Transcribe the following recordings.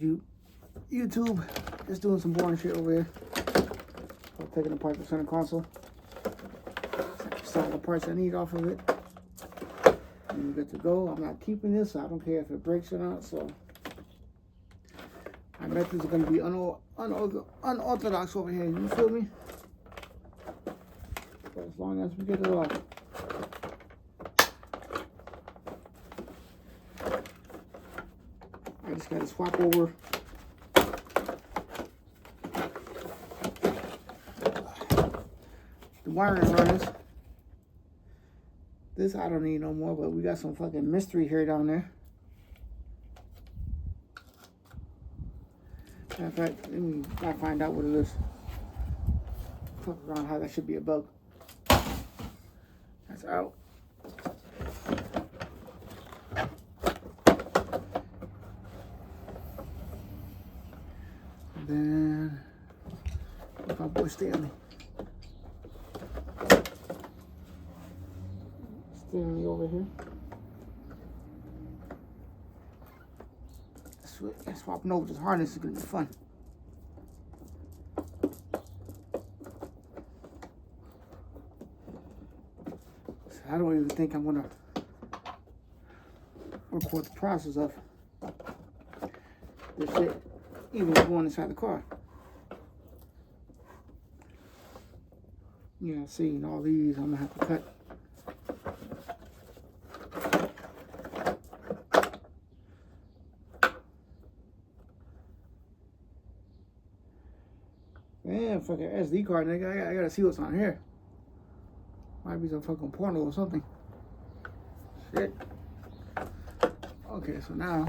YouTube, just doing some boring shit over here. I'm taking apart the center console. Some the parts I need off of it. And we're good to go. I'm not keeping this. So I don't care if it breaks or not. So my methods are going to be unorthodox over here. You feel me? But as long as we get it off. I just got to swap over the wiring runners. This I don't need no more, but we got some fucking mystery here down there. In fact, let me find out what it is. Fuck around how that should be a bug. That's out. And then my boy Stanley. Stanley over here. Swapping over this harness is gonna be fun. So I don't even think I'm gonna record the process of this shit, even going inside the car. Yeah, see, all these I'm gonna have to cut. Man, fucking SD card, nigga. I gotta see what's on here. Might be some fucking porno or something. Shit. Okay, so now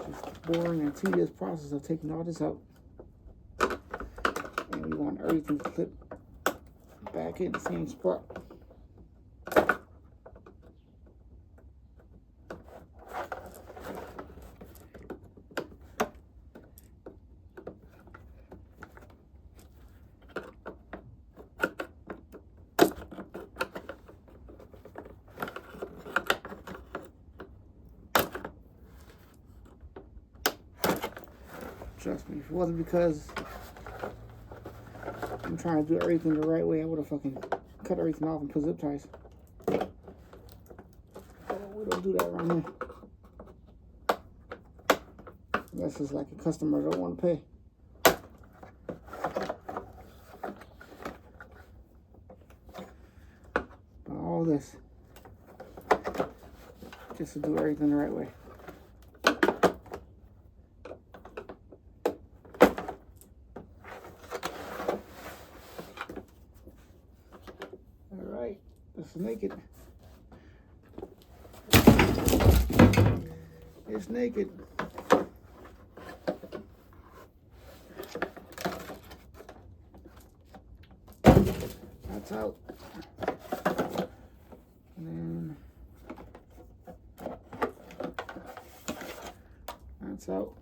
just boring and tedious process of taking all this out. And we want everything to clip back in the same spot. Trust me, if it wasn't because I'm trying to do everything the right way, I would have fucking cut everything off and put zip ties. But we don't do that around here. Unless it's like a customer don't want to pay. But all this, just to do everything the right way. It's naked. It's naked. That's out. And then that's out.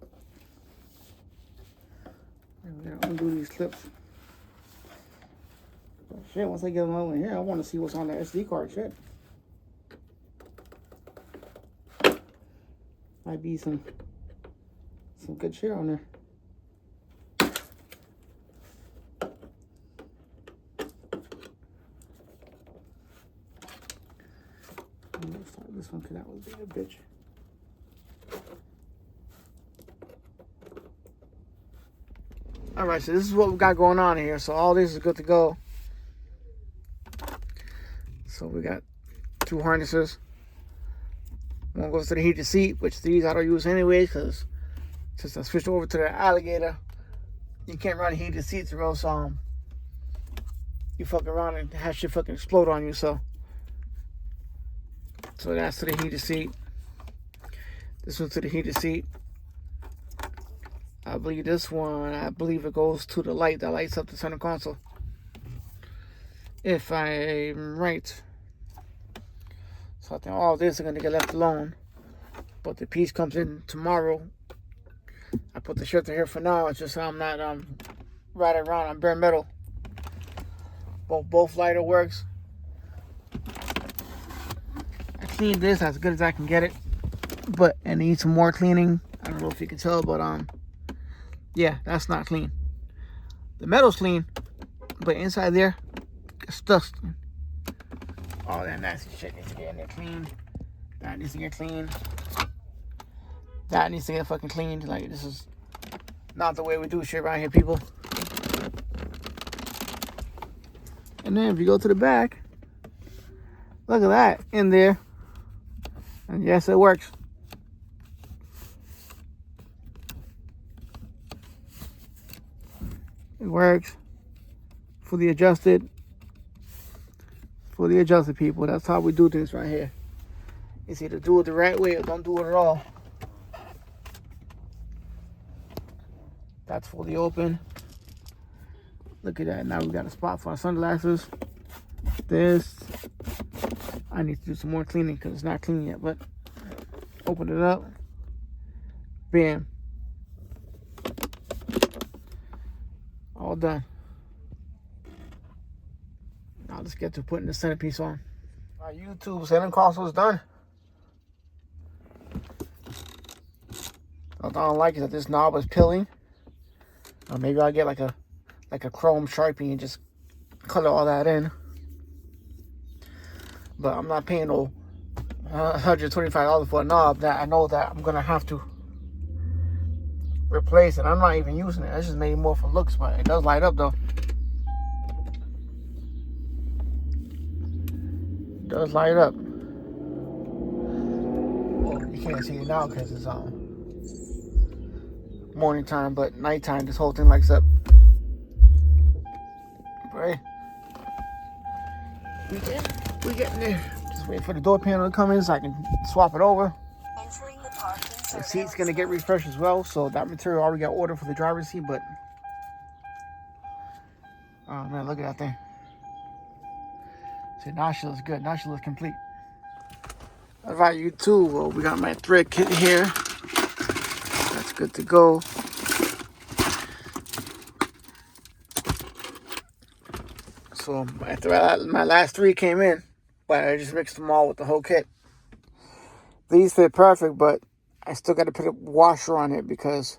And we're gonna undo these clips. Shit, once I get them over here, I want to see what's on the SD card. Shit. Might be some good shit on there. Let's start this one because that was being a bitch. Alright, so this is what we got going on here. So all this is good to go. So we got two harnesses. One goes to the heated seat, which these I don't use anyways, because since I switched over to the alligator, you can't run heated seats or else you fuck around and have shit fucking explode on you. So that's to the heated seat. This one's to the heated seat. I believe this one, it goes to the light that lights up the center console. If I'm right. So I think all this is going to get left alone. But the piece comes in tomorrow. I put the shifter here for now. It's just so I'm not ride it around on bare metal. Both lighter works. I cleaned this as good as I can get it, but it needs some more cleaning. I don't know if you can tell, but yeah, that's not clean. The metal's clean, but inside there, it's dust. All that nasty shit needs to get in there cleaned. That needs to get cleaned. That needs to get fucking cleaned. Like, this is not the way we do shit around here, people. And then if you go to the back, look at that in there. And yes, it works. It works. Fully adjusted. Fully adjusted, people. That's how we do things right here. It's either do it the right way or don't do it at all. That's fully open. Look at that. Now we got a spot for our sunglasses. This. I need to do some more cleaning because it's not clean yet, but open it up. Bam. All done. Now let's get to putting the centerpiece on. Our YouTube center console is done. What I don't like is that this knob is peeling. Maybe I'll get like a chrome Sharpie and just color all that in. But I'm not paying no $125 for a knob that I know that I'm gonna have to replace it. I'm not even using it. It's just made more for looks, but it does light up though. It does light up. Well, you can't see it now because it's morning time, but nighttime this whole thing lights up. Right? We getting there. Just wait for the door panel to come in so I can swap it over. The seat's gonna get refreshed as well, so that material already got ordered for the driver's seat, but oh man, look at that thing. See, now she looks good. Now she looks complete. What about you too? Well, we got my thread kit here. That's good to go. So after my last three came in, but I just mixed them all with the whole kit. These fit perfect, but I still got to put a washer on it because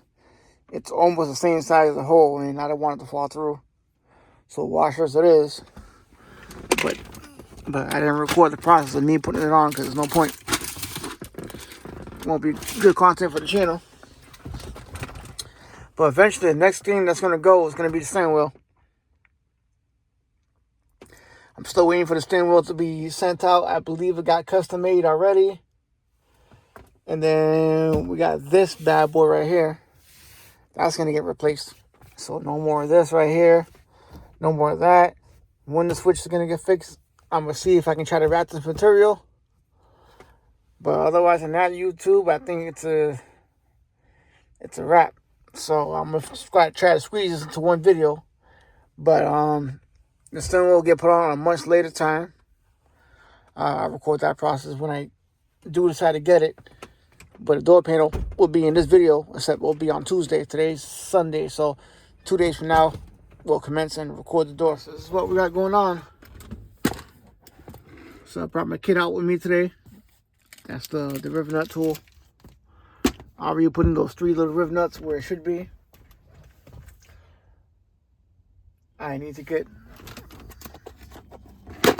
it's almost the same size as the hole, and I don't want it to fall through. So washers it is, but I didn't record the process of me putting it on because there's no point. It won't be good content for the channel. But eventually, the next thing that's going to go is going to be the steering wheel. I'm still waiting for the steering wheel to be sent out. I believe it got custom made already. And then we got this bad boy right here. That's going to get replaced. So no more of this right here. No more of that. When the switch is going to get fixed, I'm going to see if I can try to wrap this material. But otherwise than that, YouTube, I think it's a wrap. So I'm going to try to squeeze this into one video. But the steering wheel will get put on a much later time. I'll record that process when I do decide to get it. But the door panel will be in this video, except we'll be on Tuesday. Today's Sunday, so 2 days from now, we'll commence and record the door. So this is what we got going on. So I brought my kit out with me today. That's the rivet nut tool. I already put in those 3 little rivet nuts where it should be. I need to get a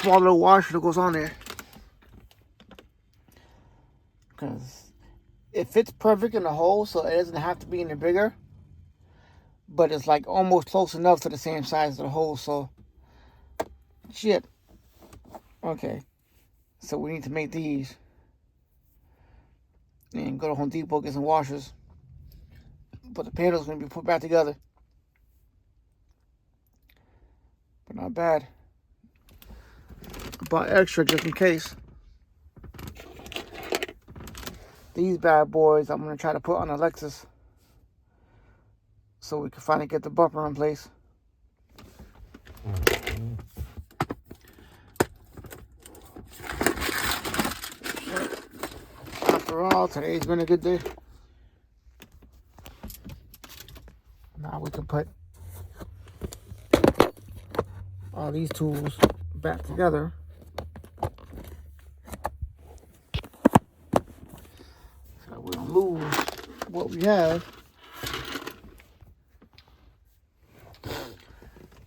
small little washer that goes on there. Because it fits perfect in the hole, so it doesn't have to be any bigger. But it's like almost close enough to the same size of the hole, so shit. Okay. So we need to make these. And go to Home Depot, get some washers. But the panel's going to be put back together. But not bad. I bought extra just in case. These bad boys I'm going to try to put on a Lexus. So we can finally get the bumper in place. After all, today's been a good day. Now we can put all these tools back together. So we don't lose what we have.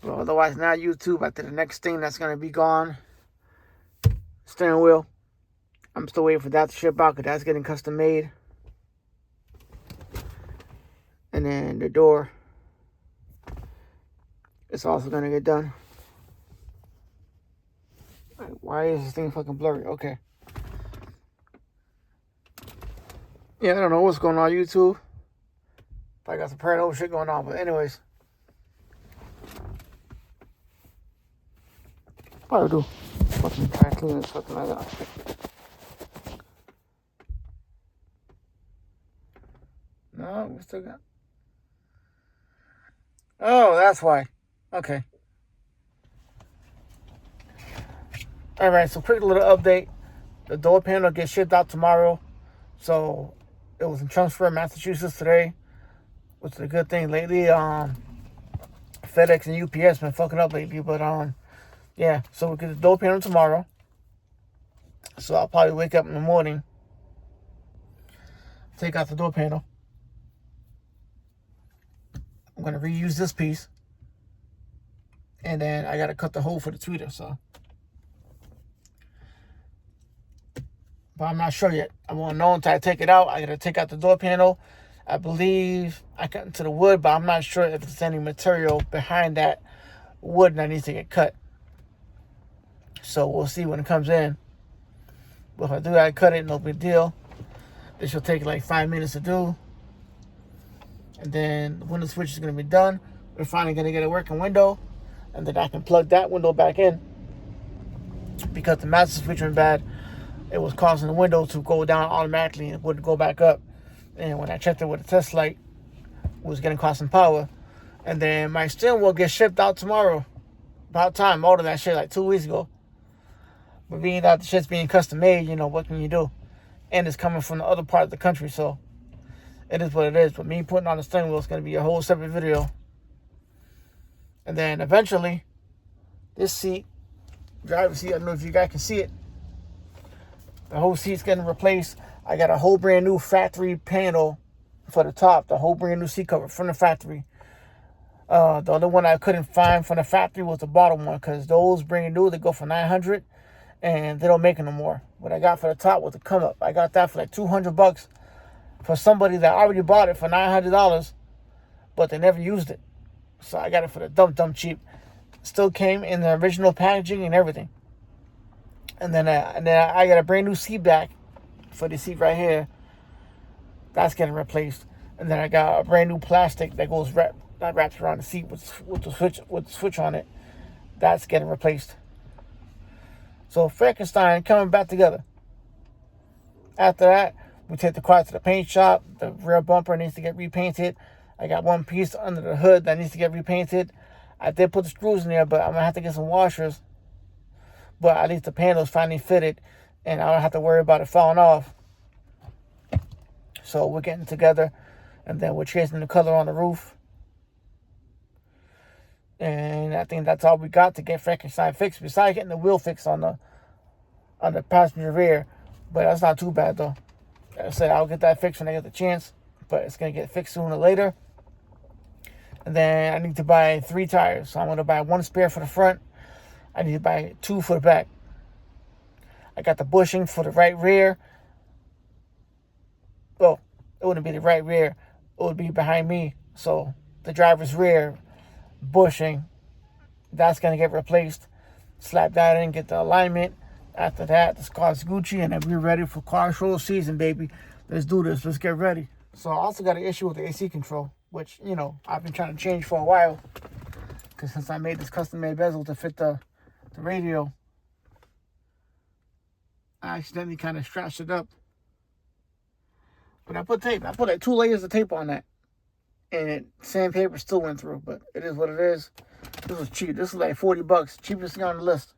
But otherwise, now YouTube, I think the next thing that's going to be gone, steering wheel. I'm still waiting for that to ship out because that's getting custom made. And then the door, it's also going to get done. Why is this thing fucking blurry? Okay. Yeah, I don't know what's going on YouTube. I got some paranormal shit going on. But anyways. What do I do? Fucking try to clean this fucking like that. No, we still got. Oh, that's why. Okay. Alright, so quick little update. The door panel gets shipped out tomorrow. So it was in Chelmsford, Massachusetts today, which is a good thing. Lately, FedEx and UPS been fucking up lately, but yeah. So we get the door panel tomorrow. So I'll probably wake up in the morning, take out the door panel. I'm gonna reuse this piece, and then I gotta cut the hole for the tweeter. So, but I'm not sure yet. I won't know until I take it out. I gotta take out the door panel. I believe I cut into the wood, but I'm not sure if there's any material behind that wood that needs to get cut. So we'll see when it comes in. But if I do that, cut it, no big deal. This will take like 5 minutes to do. And then the window switch is going to be done. We're finally going to get a working window. And then I can plug that window back in. Because the master switch went bad, it was causing the window to go down automatically and it wouldn't go back up. And when I checked it with a test light, it was getting cost some power. And then my steering wheel gets shipped out tomorrow. About time. Ordered that shit like 2 weeks ago. But being that the shit's being custom made, you know, what can you do? And it's coming from the other part of the country, so it is what it is. But me putting on the steering wheel is going to be a whole separate video. And then eventually, this seat, driver's seat, I don't know if you guys can see it. The whole seat's getting replaced. I got a whole brand new factory panel for the top. The whole brand new seat cover from the factory. The other one I couldn't find from the factory was the bottom one. Because those brand new, they go for $900. And they don't make it no more. What I got for the top was the come up. I got that for like $200 for somebody that already bought it for $900, but they never used it. So I got it for the dumb cheap. Still came in the original packaging and everything. And then I got a brand new seat back for the seat right here. That's getting replaced. And then I got a brand new plastic that wraps around the seat with the switch on it. That's getting replaced. So Frankenstein coming back together. After that, we take the car to the paint shop. The rear bumper needs to get repainted. I got one piece under the hood that needs to get repainted. I did put the screws in there, but I'm going to have to get some washers. But at least the panel's finally fitted, and I don't have to worry about it falling off. So we're getting together, and then we're chasing the color on the roof. And I think that's all we got to get Frankenstein fixed, besides getting the wheel fixed on the passenger rear. But that's not too bad, though. Like I said, I'll get that fixed when I get the chance. But it's going to get fixed sooner or later. And then I need to buy 3 tires. So I'm going to buy 1 spare for the front. I need to buy 2 for the back. I got the bushing for the right rear. Well, it wouldn't be the right rear. It would be behind me. So the driver's rear bushing, that's going to get replaced. Slap that in, get the alignment. After that, the car's Gucci, and then we're ready for car show season, baby. Let's do this. Let's get ready. So I also got an issue with the AC control, which, you know, I've been trying to change for a while. Because since I made this custom-made bezel to fit the radio, I accidentally kind of scratched it up. But I put tape. I put like 2 layers of tape on that. And sandpaper still went through, but it is what it is. This was cheap. This is like $40. Cheapest thing on the list.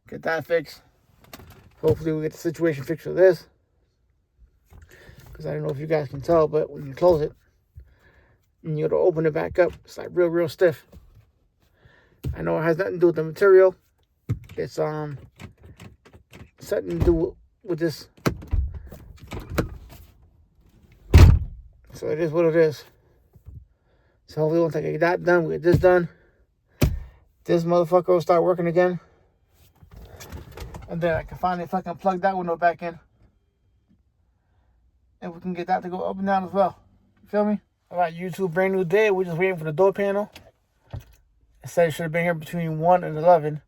Get that fixed. Hopefully we get the situation fixed for this. Because I don't know if you guys can tell, but when you close it, and you'll open it back up. It's like real stiff. I know it has nothing to do with the material. It's something to do with this. So it is what it is. So hopefully once I get that done, we get this done, this motherfucker will start working again. And then I can finally fucking plug that window back in. And we can get that to go up and down as well. You feel me? Alright, YouTube, brand new day. We're just waiting for the door panel. It said it should have been here between 1 and 11.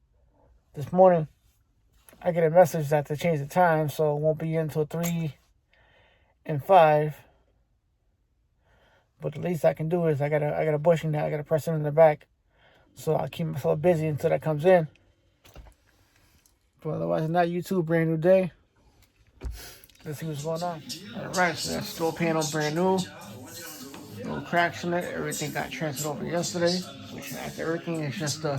This morning, I get a message that they changed the time, so it won't be until 3 and 5. But the least I can do is I got a bushing that I gotta press in the back. So I'll keep myself busy until that comes in. But otherwise than that, YouTube, brand new day. Let's see what's going on. Alright, so that's door panel brand new. No cracks in it. Everything got transferred over yesterday. Which after everything is just the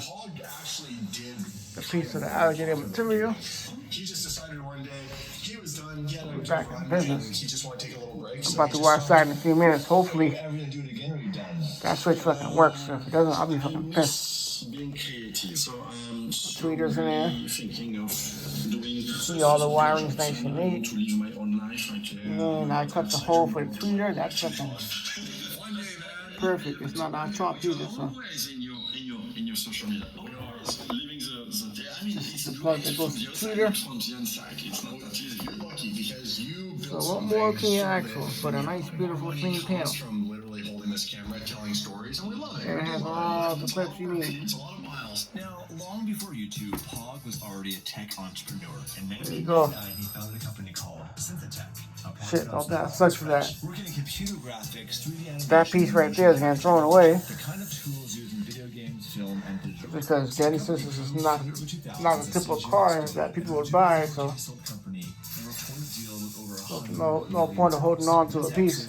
piece of the alligator material. We're back in business. I'm about to go outside in a few minutes. Hopefully that switch fucking works. If it doesn't, I'll be fucking pissed. Tweeters in there. See all the wiring's nice and neat. And I cut the hole for the tweeter. That's fucking perfect. It's not on chopped either, so. This is the plug that goes to the tweeter. So what more can you ask for? But a nice, beautiful, clean panel. And it has all the clips you need. Now, long before YouTube, Pog was already a tech entrepreneur. In There you go. 1989, he founded a company called Synthetech. Shit, oh, that sucks for that. Working in computer graphics, 3D animation, that piece right there is getting thrown away. The kind of tools used in video games, film, and digital. Because Daddy says this is not a typical car that people would buy, so no point of holding on to a piece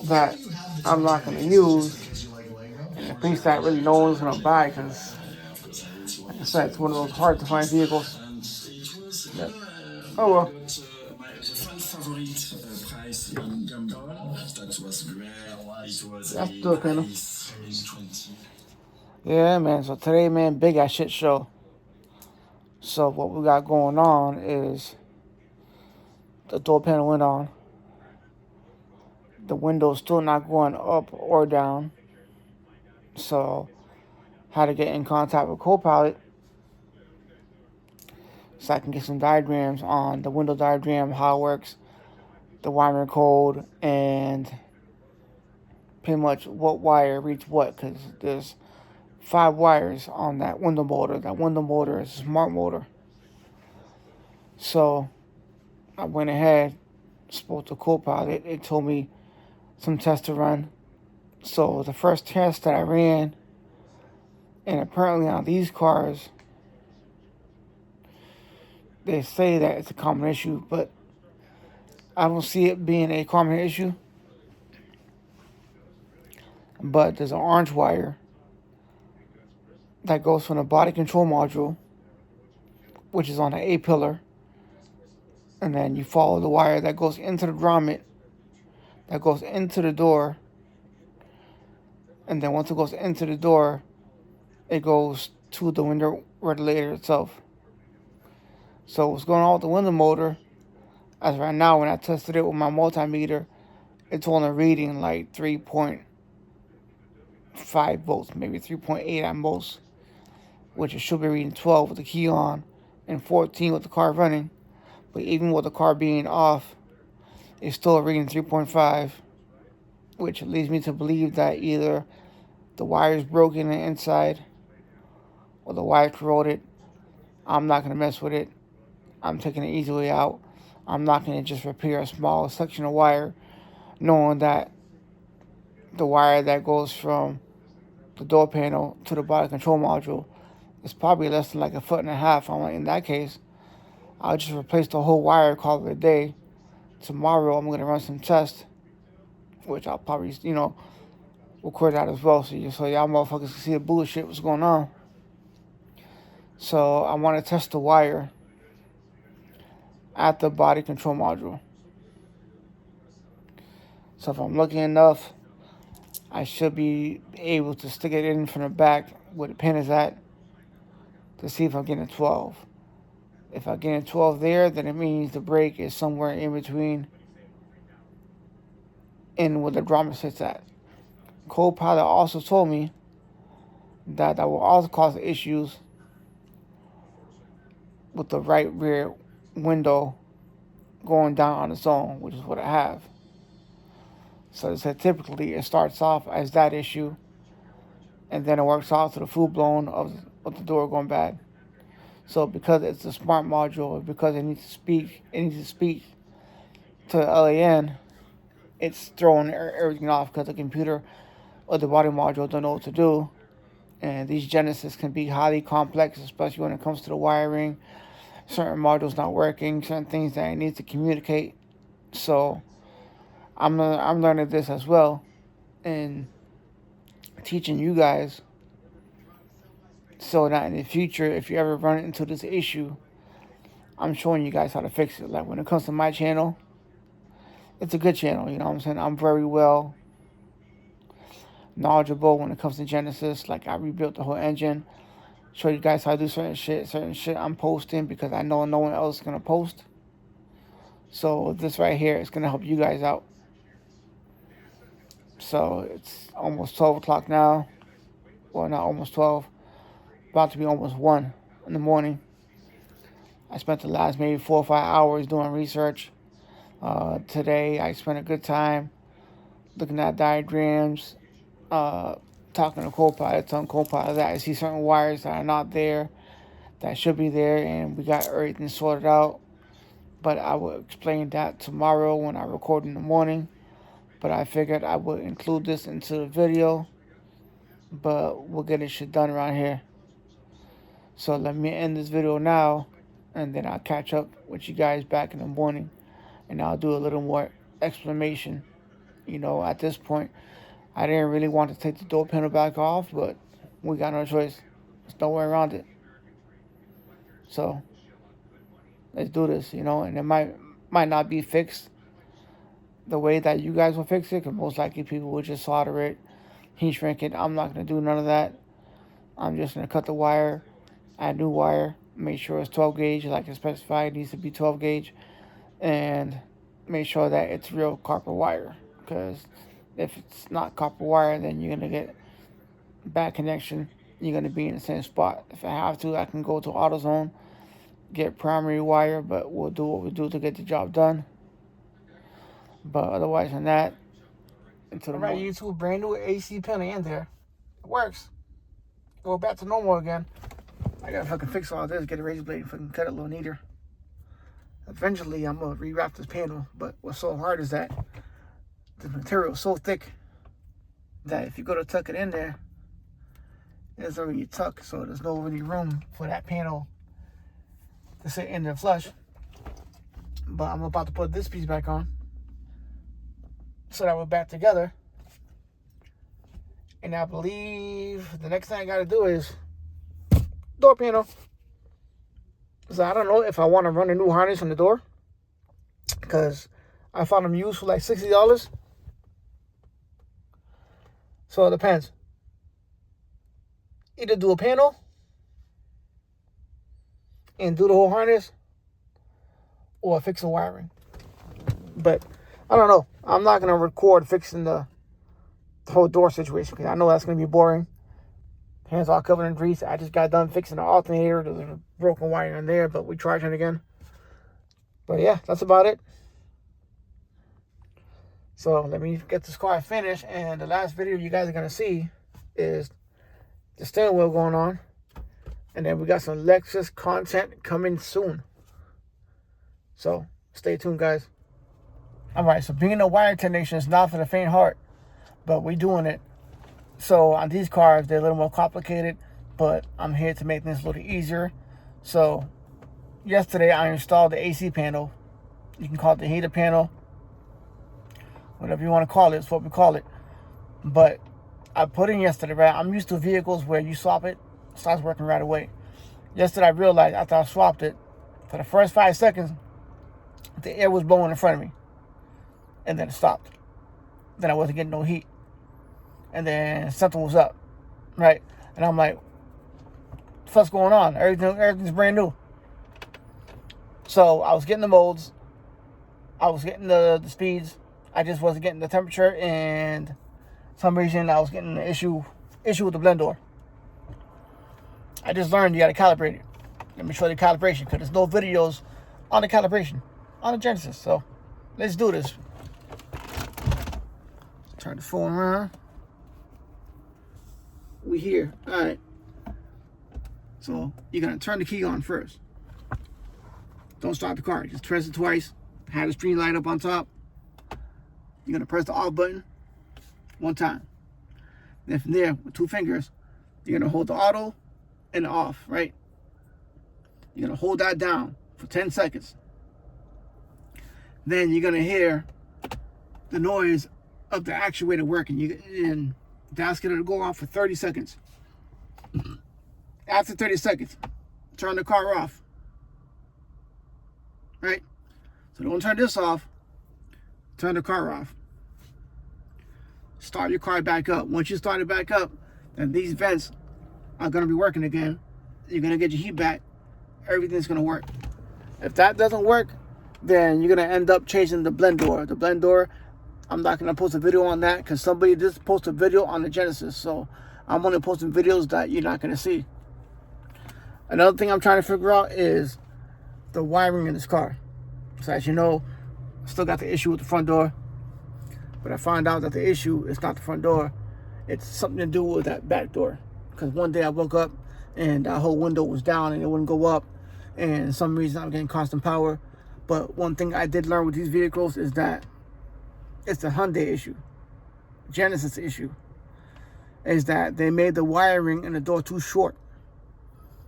that I'm not going to use, and a piece that really no one's going to buy, because like I said, it's one of those hard to find vehicles. That, oh well. That's the panel. Yeah, man. So today, man, big ass shit show. So what we got going on is the door panel went on. The window's still not going up or down. So had to get in contact with Copilot so I can get some diagrams on the window diagram, how it works, the wiring code, and pretty much what wire reads what, because there's 5 wires on that window motor. That window motor is a smart motor. So I went ahead, spoke to Copilot. It told me some tests to run. So the first test that I ran, and apparently on these cars, they say that it's a common issue, but I don't see it being a common issue. But there's an orange wire that goes from the body control module, which is on the A-pillar, and then you follow the wire that goes into the grommet, that goes into the door, and then once it goes into the door, it goes to the window regulator itself. So what's going on with the window motor, as right now when I tested it with my multimeter, it's only reading like 3.5 volts, maybe 3.8 at most, which it should be reading 12 with the key on and 14 with the car running. But even with the car being off, it's still reading 3.5, which leads me to believe that either the wire is broken on the inside or the wire corroded. I'm not going to mess with it. I'm taking the easy way out. I'm not going to just repair a small section of wire, knowing that the wire that goes from the door panel to the body control module is probably less than like 1.5 feet. I'm like, in that case, I'll just replace the whole wire, call it a day. Tomorrow, I'm going to run some tests, which I'll probably, record that as well, so y'all motherfuckers can see the bullshit, what's going on. So I want to test the wire at the body control module. So if I'm lucky enough, I should be able to stick it in from the back where the pin is at to see if I'm getting a 12. If I get a 12 there, then it means the brake is somewhere in between and where the drama sits at. Co-pilot also told me that will also cause issues with the right rear window going down on its own, which is what I have. So they said typically it starts off as that issue, and then it works out to the full blown of the door going bad. So because it's a smart module, because it needs to speak to the LAN, it's throwing everything off because the computer or the body module don't know what to do. And these Genesis can be highly complex, especially when it comes to the wiring. Certain modules not working, certain things that I need to communicate. So I'm learning this as well and teaching you guys, so that in the future, if you ever run into this issue, I'm showing you guys how to fix it. Like when it comes to my channel, it's a good channel, you know what I'm saying? I'm very well knowledgeable when it comes to Genesis. Like I rebuilt the whole engine, show you guys how to do certain shit I'm posting because I know no one else is gonna post. So this right here is gonna help you guys out. So it's almost 12 o'clock now. Well, not almost 12. About to be almost 1 in the morning. I spent the last maybe 4 or 5 hours doing research. Today I spent a good time looking at diagrams, talking to co-pilot, telling co-pilot that I see certain wires that are not there, that should be there, and we got everything sorted out. But I will explain that tomorrow when I record in the morning. But I figured I would include this into the video, but we'll get this shit done around here. So let me end this video now, and then I'll catch up with you guys back in the morning, and I'll do a little more explanation. You know, at this point, I didn't really want to take the door panel back off, but we got no choice. There's no way around it. So let's do this, you know, and it might not be fixed the way that you guys will fix it, because most likely people will just solder it, heat shrink it. I'm not going to do none of that. I'm just going to cut the wire, add new wire, make sure it's 12 gauge like it's specified. It needs to be 12 gauge, and make sure that it's real copper wire, because if it's not copper wire, then you're going to get bad connection. You're going to be in the same spot. If I have to, I can go to AutoZone, get primary wire, but we'll do what we do to get the job done. But otherwise than that, until the morning. YouTube, brand new AC panel in there. It works. Go back to normal again. I gotta fucking fix all this, get a razor blade and fucking cut it a little neater. Eventually, I'm gonna rewrap this panel, but what's so hard is that the material is so thick that if you go to tuck it in there, it's already tucked, so there's no really room for that panel to sit in there flush. But I'm about to put this piece back on, so that we're back together. And I believe the next thing I gotta do is door panel. So I don't know if I want to run a new harness on the door, because I found them used for like $60. So it depends. Either do a panel and do the whole harness, or fix the wiring. But I don't know. I'm not going to record fixing the whole door situation, because I know that's going to be boring. Hands all covered in grease. I just got done fixing the alternator. There's a broken wire in there, but we're charging again. But yeah, that's about it. So let me get this car finished. And the last video you guys are going to see is the steering wheel going on. And then we got some Lexus content coming soon. So stay tuned, guys. Alright, so being a wire technician is not for the faint heart, but we're doing it. So on these cars, they're a little more complicated, but I'm here to make things a little easier. So yesterday I installed the AC panel. You can call it the heater panel, whatever you want to call it. It's what we call it. But I put in yesterday, right? I'm used to vehicles where you swap it, it starts working right away. Yesterday I realized after I swapped it, for the first 5 seconds, the air was blowing in front of me, and then it stopped. then I wasn't getting no heat. And then something was up, right? And I'm like, what's going on? Everything's brand new. So I was getting the modes, I was getting the speeds, I just wasn't getting the temperature, and for some reason I was getting an issue with the blend door. I just learned you got to calibrate it. Let me show you the calibration, because there's no videos on the calibration on the Genesis. So let's do this. Turn the phone around. We here. All right. So you're gonna turn the key on first. Don't start the car. Just press it twice. Have the screen light up on top. You're gonna press the off button one time. Then from there, with 2 fingers, you're gonna hold the auto and the off, right? You're gonna hold that down for 10 seconds. Then you're gonna hear the noise of the actuator working. And that's gonna go off for 30 seconds. After 30 seconds, turn the car off. Right? So don't turn this off. Turn the car off. Start your car back up. Once you start it back up, then these vents are going to be working again. You're going to get your heat back. Everything's going to work. If that doesn't work, then you're going to end up changing the blend door. The blend door, I'm not going to post a video on that because somebody just posted a video on the Genesis. So I'm only posting videos that you're not going to see. Another thing I'm trying to figure out is the wiring in this car. So as you know, I still got the issue with the front door. But I found out that the issue is not the front door. It's something to do with that back door. Because one day I woke up and that whole window was down and it wouldn't go up. And for some reason I'm getting constant power. But one thing I did learn with these vehicles is that it's the Hyundai issue. Genesis issue. Is that they made the wiring in the door too short.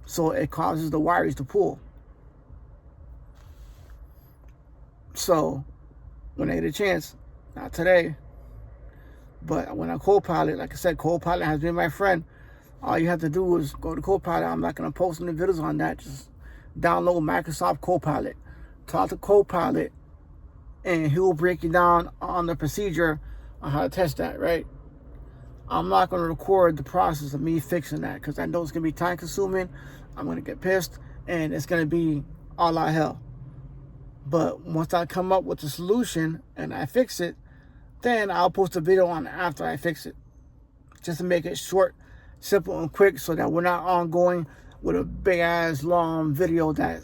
So it causes the wires to pull. So when I get a chance, not today, but when I co-pilot, like I said, co-pilot has been my friend. All you have to do is go to co-pilot. I'm not going to post any videos on that. Just download Microsoft Copilot. Talk to Copilot, and he will break you down on the procedure on how to test that, right? I'm not going to record the process of me fixing that because I know it's going to be time consuming. I'm going to get pissed, and it's going to be all out hell. But once I come up with the solution and I fix it, then I'll post a video on it after I fix it. Just to make it short, simple, and quick so that we're not ongoing with a big-ass long video that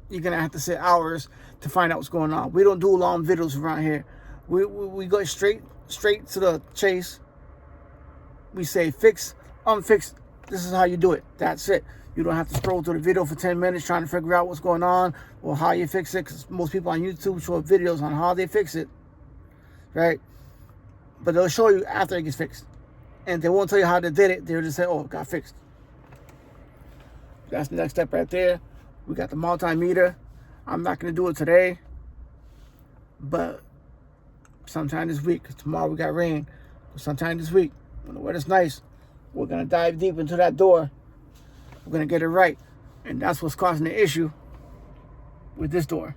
you're going to have to sit hours to find out what's going on. We don't do long videos around here. We go straight to the chase. We say fix, unfix. This is how you do it. That's it. You don't have to scroll through the video for 10 minutes trying to figure out what's going on or how you fix it, because most people on YouTube show videos on how they fix it, right? But they'll show you after it gets fixed. And they won't tell you how they did it. They'll just say, oh, it got fixed. That's the next step right there. We got the multimeter. I'm not going to do it today, but sometime this week, because tomorrow we got rain. But sometime this week, when the weather's nice, we're going to dive deep into that door. We're going to get it right. And that's what's causing the issue with this door.